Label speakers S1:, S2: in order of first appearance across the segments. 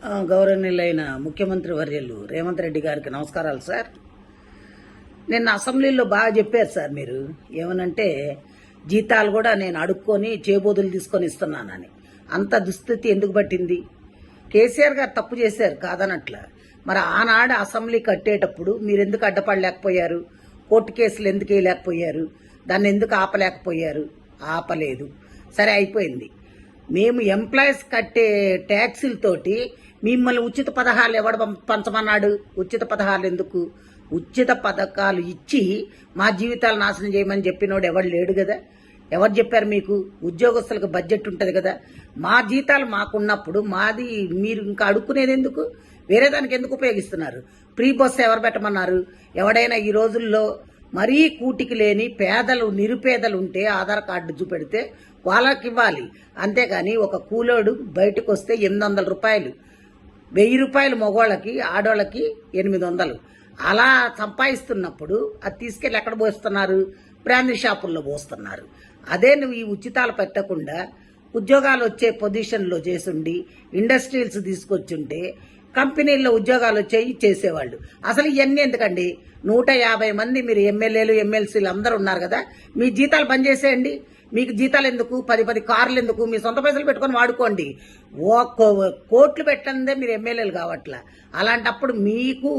S1: గౌరవనీయులైన ముఖ్యమంత్రి వర్యులు రేవంత్ రెడ్డి గారికి నమస్కారాలు సార్. నిన్న అసెంబ్లీలో బాగా చెప్పారు సార్. మీరు ఏమనంటే జీతాలు కూడా నేను అడుక్కొని చేబోదులు తీసుకొని ఇస్తున్నానని. అంత దుస్థితి ఎందుకు పట్టింది? కేసీఆర్ గారు తప్పు చేశారు కాదనట్ల. మరి ఆనాడు అసెంబ్లీ కట్టేటప్పుడు మీరు ఎందుకు అడ్డపడలేకపోయారు? కోర్టు కేసులు ఎందుకు వేయలేకపోయారు? దాన్ని ఎందుకు ఆపలేకపోయారు? ఆపలేదు. సరే, అయిపోయింది. మేము ఎంప్లాయీస్ కట్టే ట్యాక్సులతోటి మిమ్మల్ని ఉచిత పథకాలు ఎవడు పంచమన్నాడు? ఉచిత పథకాలు ఎందుకు? ఉచిత పథకాలు ఇచ్చి మా జీవితాలు నాశనం చేయమని చెప్పినోడు ఎవడు లేడు కదా. ఎవరు చెప్పారు మీకు? ఉద్యోగస్తులకు బడ్జెట్ ఉంటుంది కదా. మా జీతాలు మాకున్నప్పుడు మాది మీరు ఇంకా అడుక్కునేది ఎందుకు? వేరే దానికి ఎందుకు ఉపయోగిస్తున్నారు? ఫ్రీ బస్సు ఎవరు పెట్టమన్నారు? ఎవడైనా ఈ రోజుల్లో మరీ కూటికి లేని పేదలు నిరుపేదలు ఉంటే ఆధార్ కార్డు చూపెడితే వాళ్ళకి ఇవ్వాలి. అంతేగాని ఒక కూలోడు బయటకు వస్తే 800 రూపాయలు, 1000 రూపాయలు మగవాళ్ళకి, ఆడవాళ్ళకి 800. అలా సంపాదిస్తున్నప్పుడు అది తీసుకెళ్ళి ఎక్కడ పోస్తున్నారు? బ్రాందీ షాపుల్లో పోస్తున్నారు. అదే నువ్వు ఈ ఉచితాలు పెట్టకుండా ఉద్యోగాలు వచ్చే పొజిషన్లో చేసుండి ఇండస్ట్రీల్స్ తీసుకొచ్చుంటే కంపెనీల్లో ఉద్యోగాలు వచ్చాయి చేసేవాళ్ళు. అసలు ఇవన్నీ ఎందుకండి? 150 మంది మీరు ఎమ్మెల్యేలు ఎమ్మెల్సీలు అందరూ ఉన్నారు కదా, మీ జీతాలు బంద్ చేసేయండి. మీకు జీతాలు ఎందుకు? 10 కార్లు ఎందుకు? మీ సొంత పైసలు పెట్టుకొని వాడుకోండి. కోట్లు పెట్టందే మీరు ఎమ్మెల్యేలు కావట్లా. అలాంటప్పుడు మీకు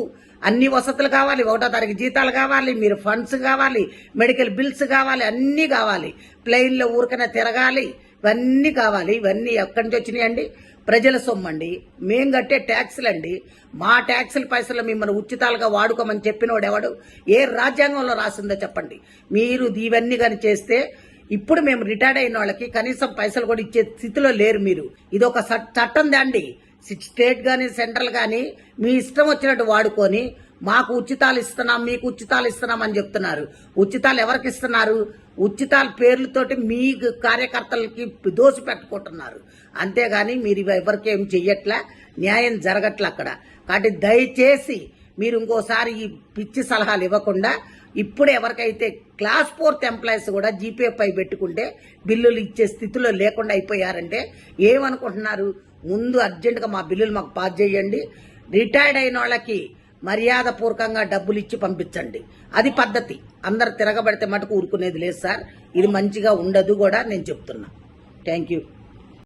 S1: అన్ని వసతులు కావాలి, 1వ తారీఖు జీతాలు కావాలి, మీరు ఫండ్స్ కావాలి, మెడికల్ బిల్స్ కావాలి, అన్నీ కావాలి. ప్లెయిన్లో ఊరికనే తిరగాలి, ఇవన్నీ కావాలి. ఇవన్నీ ఎక్కడి నుంచి వచ్చినాయండి? ప్రజల సొమ్మండి, మేం కట్టే ట్యాక్సులండి. మా ట్యాక్సుల పైసలు మిమ్మల్ని ఉచితాలుగా వాడుకోమని చెప్పినోడు ఎవడు? ఏ రాజ్యాంగంలో రాసిందో చెప్పండి. మీరు ఇవన్నీ కానీ చేస్తే ఇప్పుడు మేము రిటైర్డ్ అయిన వాళ్ళకి కనీసం పైసలు కూడా ఇచ్చే స్థితిలో లేరు మీరు. ఇది ఒక చట్టం దాండి. స్టేట్ కానీ సెంట్రల్ కానీ మీ ఇష్టం వచ్చినట్టు వాడుకొని మాకు ఉచితాలు ఇస్తున్నాం, మీకు ఉచితాలు ఇస్తున్నాం అని చెప్తున్నారు. ఉచితాలు ఎవరికి ఇస్తున్నారు? ఉచితాల పేర్లతోటి మీ కార్యకర్తలకి దోసి పెట్టుకుంటున్నారు. అంతేగాని మీరు ఎవరికేం చెయ్యట్లా, న్యాయం జరగట్లే అక్కడ. కాబట్టి దయచేసి మీరు ఇంకోసారి ఈ పిచ్చి సలహాలు ఇవ్వకుండా ఇప్పుడు ఎవరికైతే క్లాస్ 4th ఎంప్లాయీస్ కూడా జీపే పై పెట్టుకుంటే బిల్లులు ఇచ్చే స్థితిలో లేకుండా అయిపోయారంటే ఏమనుకుంటున్నారు? ముందు అర్జెంటుగా మా బిల్లులు మాకు పాస్ చేయండి. రిటైర్డ్ అయిన వాళ్ళకి మర్యాదపూర్వకంగా డబ్బులు ఇచ్చి పంపించండి. అది పద్ధతి. అందరు తిరగబడితే మటుకు ఊరుకునేది లేదు సార్. ఇది మంచిగా ఉండదు కూడా నేను చెప్తున్నా. Thank you.